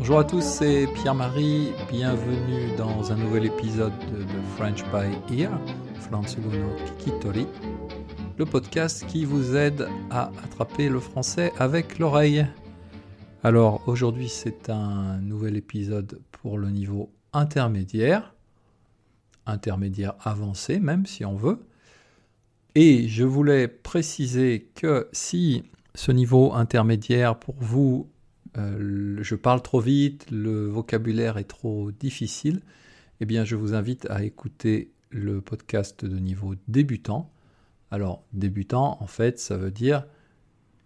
Bonjour à tous, c'est Pierre-Marie, bienvenue dans un nouvel épisode de French by Ear, Fransugo no Kikitori, le podcast qui vous aide à attraper le français avec l'oreille. Alors aujourd'hui c'est un nouvel épisode pour le niveau intermédiaire avancé même si on veut, et je voulais préciser que si ce niveau intermédiaire pour vous je parle trop vite, le vocabulaire est trop difficile, eh bien je vous invite à écouter le podcast de niveau débutant. Alors débutant, en fait, ça veut dire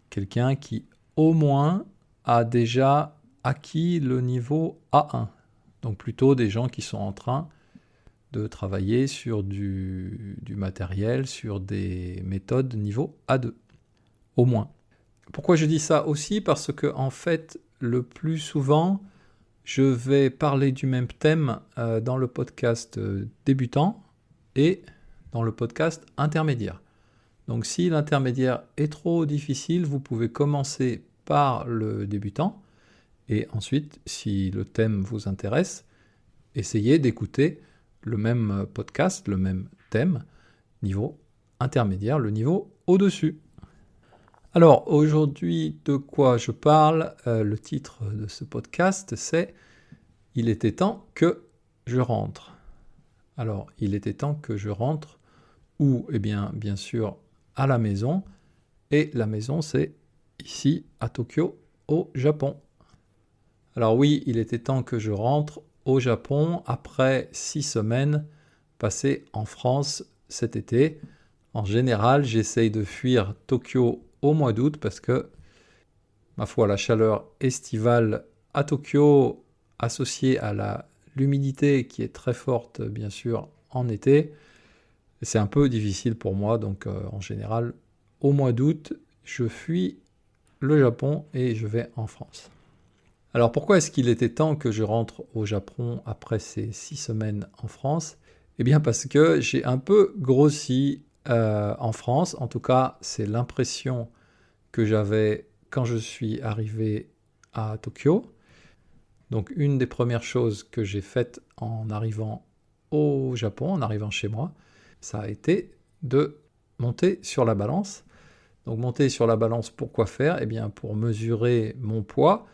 quelqu'un qui au moins a déjà acquis le niveau A1. Donc plutôt des gens qui sont en train de travailler sur du matériel, sur des méthodes niveau A2, au moins. Pourquoi je dis ça aussi ? Parce que en fait, le plus souvent, je vais parler du même thème dans le podcast débutant et dans le podcast intermédiaire. Donc si l'intermédiaire est trop difficile, vous pouvez commencer par le débutant et ensuite, si le thème vous intéresse, essayez d'écouter le même podcast, le même thème, niveau intermédiaire, le niveau au-dessus. Alors, aujourd'hui, de quoi je parle ? Le titre de ce podcast, c'est « Il était temps que je rentre ». Alors, il était temps que je rentre où ? Eh bien sûr, à la maison. Et la maison, c'est ici, à Tokyo, au Japon. Alors oui, il était temps que je rentre au Japon après 6 semaines passées en France cet été. En général, j'essaye de fuir Tokyo au mois d'août parce que, ma foi, la chaleur estivale à Tokyo, associée à l'humidité qui est très forte, bien sûr, en été, c'est un peu difficile pour moi. Donc, en général, au mois d'août, je fuis le Japon et je vais en France. Alors, pourquoi est-ce qu'il était temps que je rentre au Japon après ces 6 semaines en France ? Eh bien, parce que j'ai un peu grossi en France. En tout cas, c'est l'impression que j'avais quand je suis arrivé à Tokyo. Donc une des premières choses que j'ai faites en arrivant au Japon, en arrivant chez moi, ça a été de monter sur la balance. Donc monter sur la balance, pour quoi faire ? Eh bien pour mesurer mon poids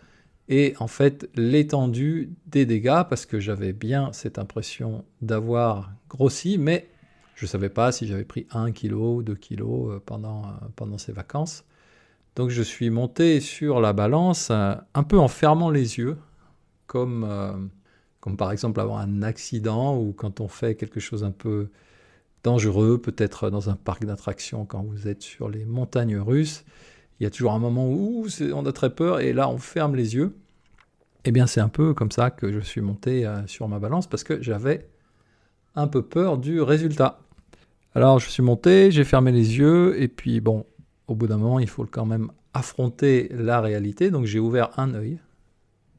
et en fait l'étendue des dégâts, parce que j'avais bien cette impression d'avoir grossi, mais je ne savais pas si j'avais pris 1 kg ou 2 kg pendant ces vacances. Donc je suis monté sur la balance un peu en fermant les yeux, comme par exemple avoir un accident ou quand on fait quelque chose un peu dangereux, peut-être dans un parc d'attractions quand vous êtes sur les montagnes russes. Il y a toujours un moment où on a très peur et là on ferme les yeux. Eh bien c'est un peu comme ça que je suis monté sur ma balance parce que j'avais un peu peur du résultat. Alors je suis monté, j'ai fermé les yeux et puis bon, au bout d'un moment il faut quand même affronter la réalité. Donc j'ai ouvert un œil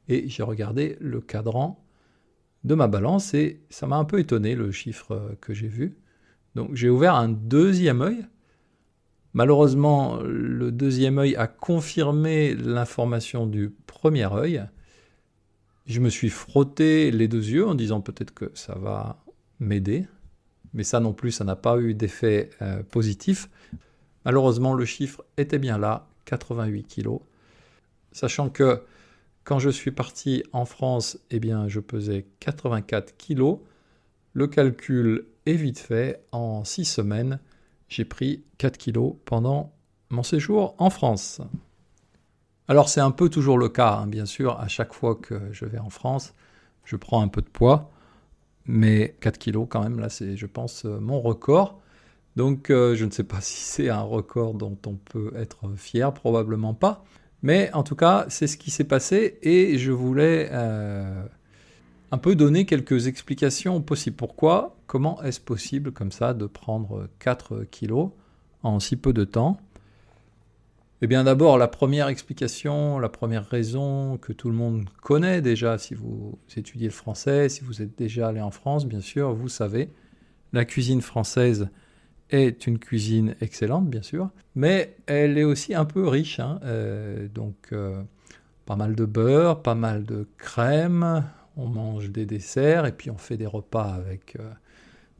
et j'ai regardé le cadran de ma balance et ça m'a un peu étonné le chiffre que j'ai vu. Donc j'ai ouvert un deuxième œil. Malheureusement, le deuxième œil a confirmé l'information du premier œil. Je me suis frotté les deux yeux en disant peut-être que ça va m'aider. Mais ça non plus, ça n'a pas eu d'effet positif. Malheureusement, le chiffre était bien là, 88 kg. Sachant que quand je suis parti en France, eh bien, je pesais 84 kg. Le calcul est vite fait. En 6 semaines, j'ai pris 4 kg pendant mon séjour en France. Alors, c'est un peu toujours le cas, hein, bien sûr. À chaque fois que je vais en France, je prends un peu de poids. Mais 4 kg, quand même, là, c'est, je pense, mon record. Donc, je ne sais pas si c'est un record dont on peut être fier, probablement pas. Mais en tout cas, c'est ce qui s'est passé et je voulais un peu donner quelques explications possibles. Pourquoi ? Comment est-ce possible comme ça de prendre 4 kilos en si peu de temps ? Eh bien d'abord, la première explication, la première raison que tout le monde connaît déjà si vous étudiez le français, si vous êtes déjà allé en France, bien sûr, vous savez, la cuisine française est une cuisine excellente, bien sûr, mais elle est aussi un peu riche. Pas mal de beurre, pas mal de crème, on mange des desserts et puis on fait des repas avec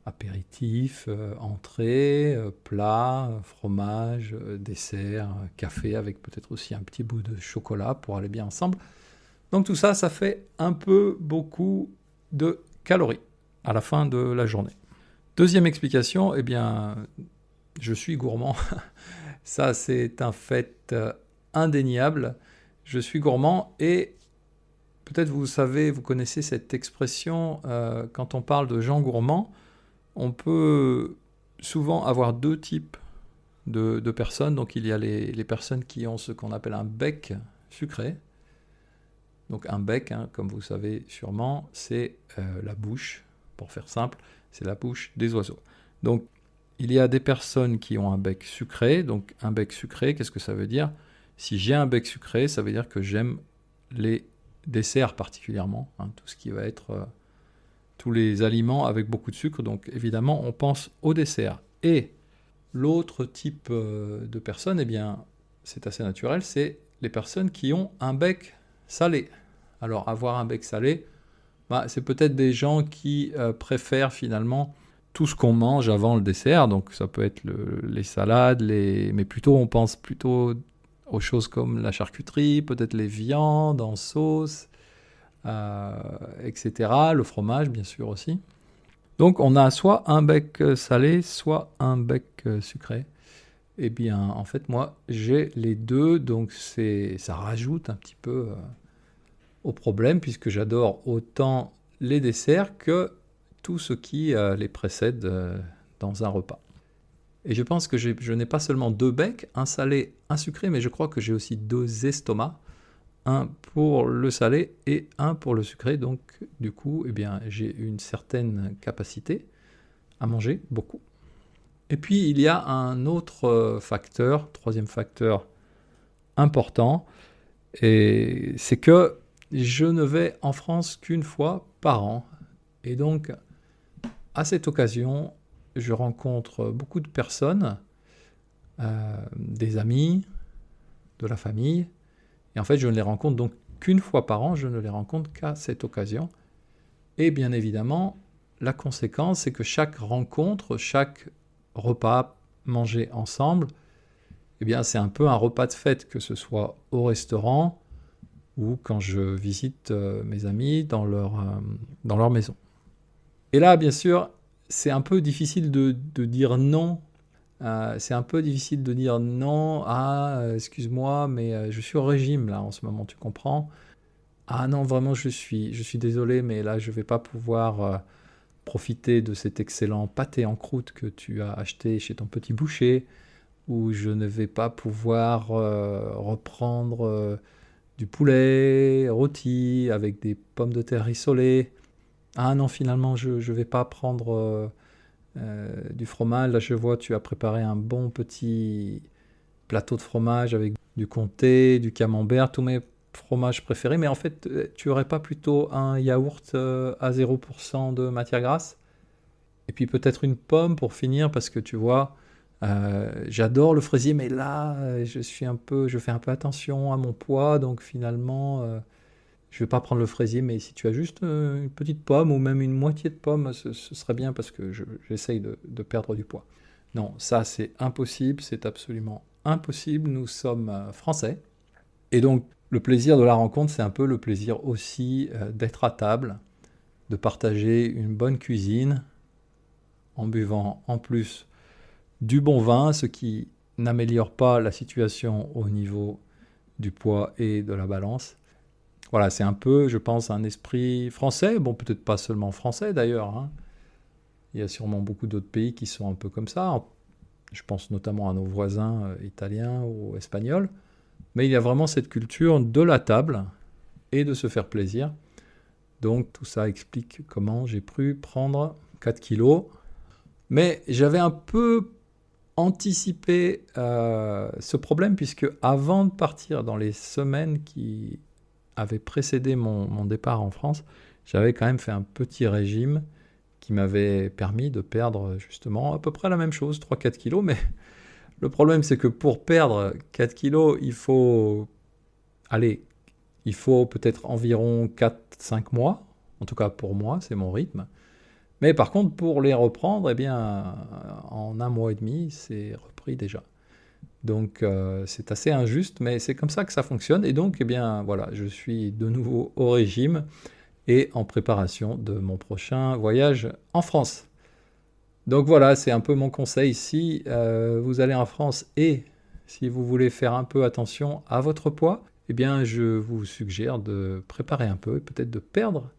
apéritif, entrée, plat, fromage, dessert, café avec peut-être aussi un petit bout de chocolat pour aller bien ensemble. Donc tout ça, ça fait un peu beaucoup de calories à la fin de la journée. Deuxième explication, eh bien, je suis gourmand. Ça, c'est un fait indéniable. Je suis gourmand et peut-être vous savez, vous connaissez cette expression, quand on parle de gens gourmands, on peut souvent avoir deux types de personnes. Donc il y a les personnes qui ont ce qu'on appelle un bec sucré. Donc un bec, hein, comme vous savez sûrement, c'est la bouche, pour faire simple, c'est la bouche des oiseaux. Donc il y a des personnes qui ont un bec sucré. Donc un bec sucré, qu'est-ce que ça veut dire ? Si j'ai un bec sucré, ça veut dire que j'aime les desserts particulièrement, hein, tout ce qui va être tous les aliments avec beaucoup de sucre. Donc évidemment, on pense au dessert. Et l'autre type de personnes, eh bien, c'est assez naturel, c'est les personnes qui ont un bec salé. Alors avoir un bec salé, c'est peut-être des gens qui préfèrent finalement tout ce qu'on mange avant le dessert. Donc ça peut être les salades, mais plutôt on pense plutôt aux choses comme la charcuterie, peut-être les viandes en sauce, etc. Le fromage, bien sûr aussi. Donc on a soit un bec salé, soit un bec sucré. Eh bien, en fait, moi, j'ai les deux, donc ça rajoute un petit peu au problème, puisque j'adore autant les desserts que tout ce qui les précède dans un repas. Et je pense que je n'ai pas seulement deux becs, un salé, un sucré, mais je crois que j'ai aussi deux estomacs, un pour le salé et un pour le sucré. Donc, du coup, eh bien, j'ai une certaine capacité à manger beaucoup. Et puis, il y a un autre facteur, troisième facteur important, et c'est que je ne vais en France qu'une fois par an. Et donc, à cette occasion, je rencontre beaucoup de personnes, des amis, de la famille. Et en fait, je ne les rencontre donc qu'une fois par an, je ne les rencontre qu'à cette occasion. Et bien évidemment, la conséquence, c'est que chaque rencontre, chaque repas mangé ensemble, eh bien, c'est un peu un repas de fête, que ce soit au restaurant ou quand je visite mes amis dans leur maison. Et là, bien sûr, c'est un peu difficile de dire non. C'est un peu difficile de dire non, excuse-moi, mais je suis au régime là en ce moment, tu comprends ? Ah non, vraiment, je suis désolé, mais là, je ne vais pas pouvoir profiter de cet excellent pâté en croûte que tu as acheté chez ton petit boucher, ou je ne vais pas pouvoir reprendre du poulet rôti avec des pommes de terre rissolées. Ah non, finalement, je ne vais pas prendre du fromage. Là, je vois, tu as préparé un bon petit plateau de fromage avec du comté, du camembert, tous mes fromages préférés. Mais en fait, tu aurais pas plutôt un yaourt à 0% de matière grasse ? Et puis peut-être une pomme pour finir, parce que tu vois, j'adore le fraisier, mais là, je fais un peu attention à mon poids, donc finalement, je vais pas prendre le fraisier, mais si tu as juste une petite pomme ou même une moitié de pomme, ce serait bien, parce que j'essaye de perdre du poids. Non, ça c'est impossible, c'est absolument impossible. Nous sommes français, et donc le plaisir de la rencontre, c'est un peu le plaisir aussi d'être à table, de partager une bonne cuisine, en buvant en plus du bon vin, ce qui n'améliore pas la situation au niveau du poids et de la balance. Voilà, c'est un peu, je pense, un esprit français. Bon, peut-être pas seulement français d'ailleurs, hein. Il y a sûrement beaucoup d'autres pays qui sont un peu comme ça. Je pense notamment à nos voisins italiens ou espagnols. Mais il y a vraiment cette culture de la table et de se faire plaisir. Donc tout ça explique comment j'ai pu prendre 4 kilos. Mais j'avais un peu anticipé ce problème, puisque avant de partir, dans les semaines qui avaient précédé mon départ en France, j'avais quand même fait un petit régime qui m'avait permis de perdre justement à peu près la même chose, 3-4 kilos. Mais le problème, c'est que pour perdre 4 kilos, il faut Il faut peut-être environ 4-5 mois. En tout cas, pour moi, c'est mon rythme. Mais par contre, pour les reprendre, eh bien, en 1 mois et demi, c'est repris déjà. Donc, c'est assez injuste, mais c'est comme ça que ça fonctionne. Et donc, eh bien, voilà, je suis de nouveau au régime et en préparation de mon prochain voyage en France. Donc voilà, c'est un peu mon conseil. Si vous allez en France et si vous voulez faire un peu attention à votre poids, eh bien, je vous suggère de préparer un peu et peut-être de perdre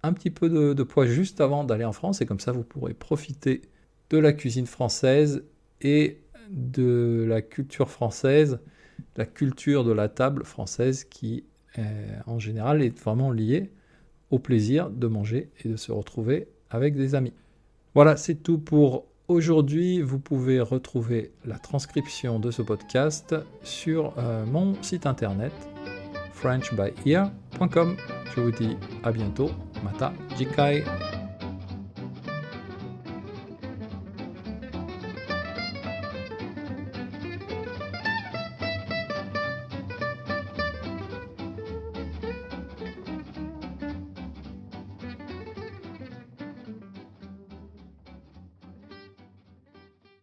un petit peu de poids juste avant d'aller en France. Et comme ça, vous pourrez profiter de la cuisine française et de la culture française, la culture de la table française qui, en général, est vraiment liée au plaisir de manger et de se retrouver avec des amis. Voilà, c'est tout pour aujourd'hui. Vous pouvez retrouver la transcription de ce podcast sur mon site internet frenchbyear.com. Je vous dis à bientôt. Mata Jikai.